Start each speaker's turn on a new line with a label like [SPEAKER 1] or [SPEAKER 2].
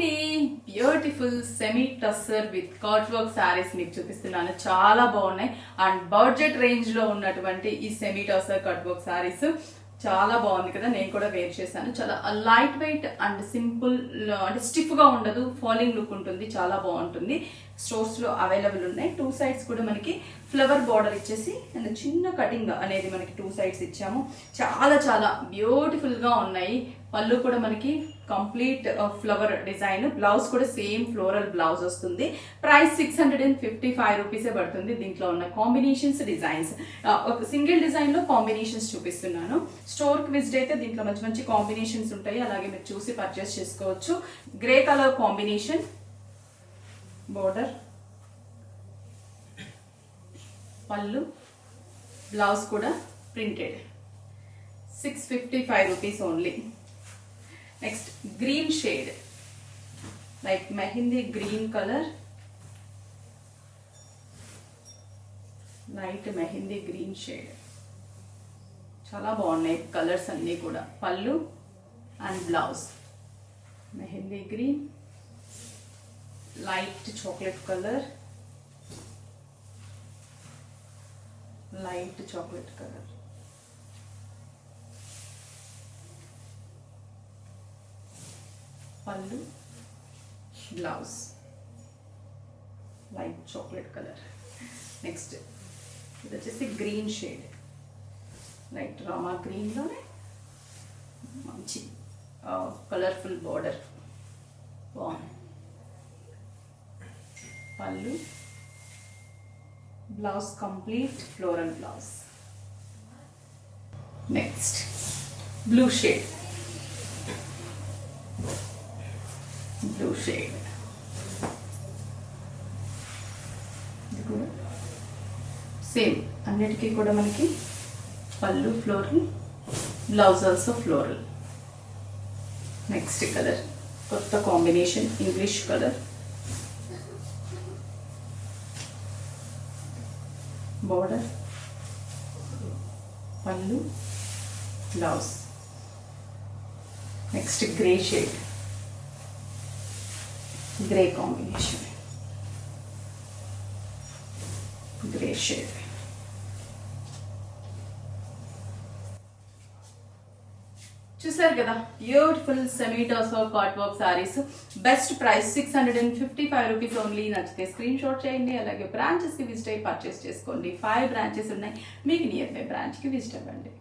[SPEAKER 1] అండి, beautiful semi tussar with cut work saris మీకు చూపిస్తున్నాను. చాలా బాగున్నాయి అండ్ బడ్జెట్ రేంజ్ లో ఉన్నటువంటి ఈ semi tussar cut work saris చాలా బాగుంది కదా. నేను కూడా వేర్ చేశాను. చాలా లైట్ వెయిట్ అండ్ సింపుల్, అంటే స్టిఫ్ గా ఉండదు, ఫాలింగ్ లుక్ ఉంటుంది, చాలా బాగుంటుంది. స్టోర్స్ లో అవైలబుల్ ఉన్నాయి. టూ సైడ్స్ కూడా మనకి ఫ్లవర్ బార్డర్ ఇచ్చేసి అండ్ చిన్న కటింగ్ అనేది మనకి టూ సైడ్స్ ఇచ్చాము. చాలా చాలా బ్యూటిఫుల్ గా ఉన్నాయి. పళ్ళు కూడా మనకి కంప్లీట్ ఫ్లవర్ డిజైన్, బ్లౌజ్ కూడా సేమ్ ఫ్లోరల్ బ్లౌజ్ వస్తుంది. ప్రైస్ 655 రూపీసే పడుతుంది. దీంట్లో ఉన్న కాంబినేషన్స్, డిజైన్స్, ఒక సింగిల్ డిజైన్ లో కాంబినేషన్స్ చూపిస్తున్నాను. స్టోర్ కి విజిట్ అయితే దీంట్లో మంచి మంచి కాంబినేషన్స్ ఉంటాయి. అలాగే మీరు చూసి పర్చేస్ చేసుకోవచ్చు. Grey colour combination border, pallu, blouse కూడా printed. 655 rupees only. Next green shade, like mehndi green colour, light mehndi green shade. చాలా బాగున్నాయి కలర్స్ అన్నీ కూడా. Pallu and blouse mehndi green, light chocolate colour, light chocolate colour, pallu, blouse light chocolate colour. Next ఇది వచ్చేసి green shade, light rama గ్రీన్లోనే మంచి colourful border, బాగుంది. Pallu, blouse complete floral blouse. Next blue shade, blue shade ఇది కూడా సేమ్, అన్నిటికీ కూడా మనకి పళ్ళు floral, blouse also floral. Next colour కొత్త combination, English colour, border, pallu, blouse. Next grey shade, grey combination, grey shade. చూసారు కదా, beautiful semi tussar cut work saris. Best price 655 rupees only. నచ్చితే స్క్రీన్ షాట్ చేయండి. అలాగే బ్రాంచెస్కి విజిట్ అయ్యి పర్చేస్ చేసుకోండి. 5 బ్రాంచెస్ ఉన్నాయి. మీకు నియర్ బై బ్రాంచ్కి విజిట్ అవ్వండి.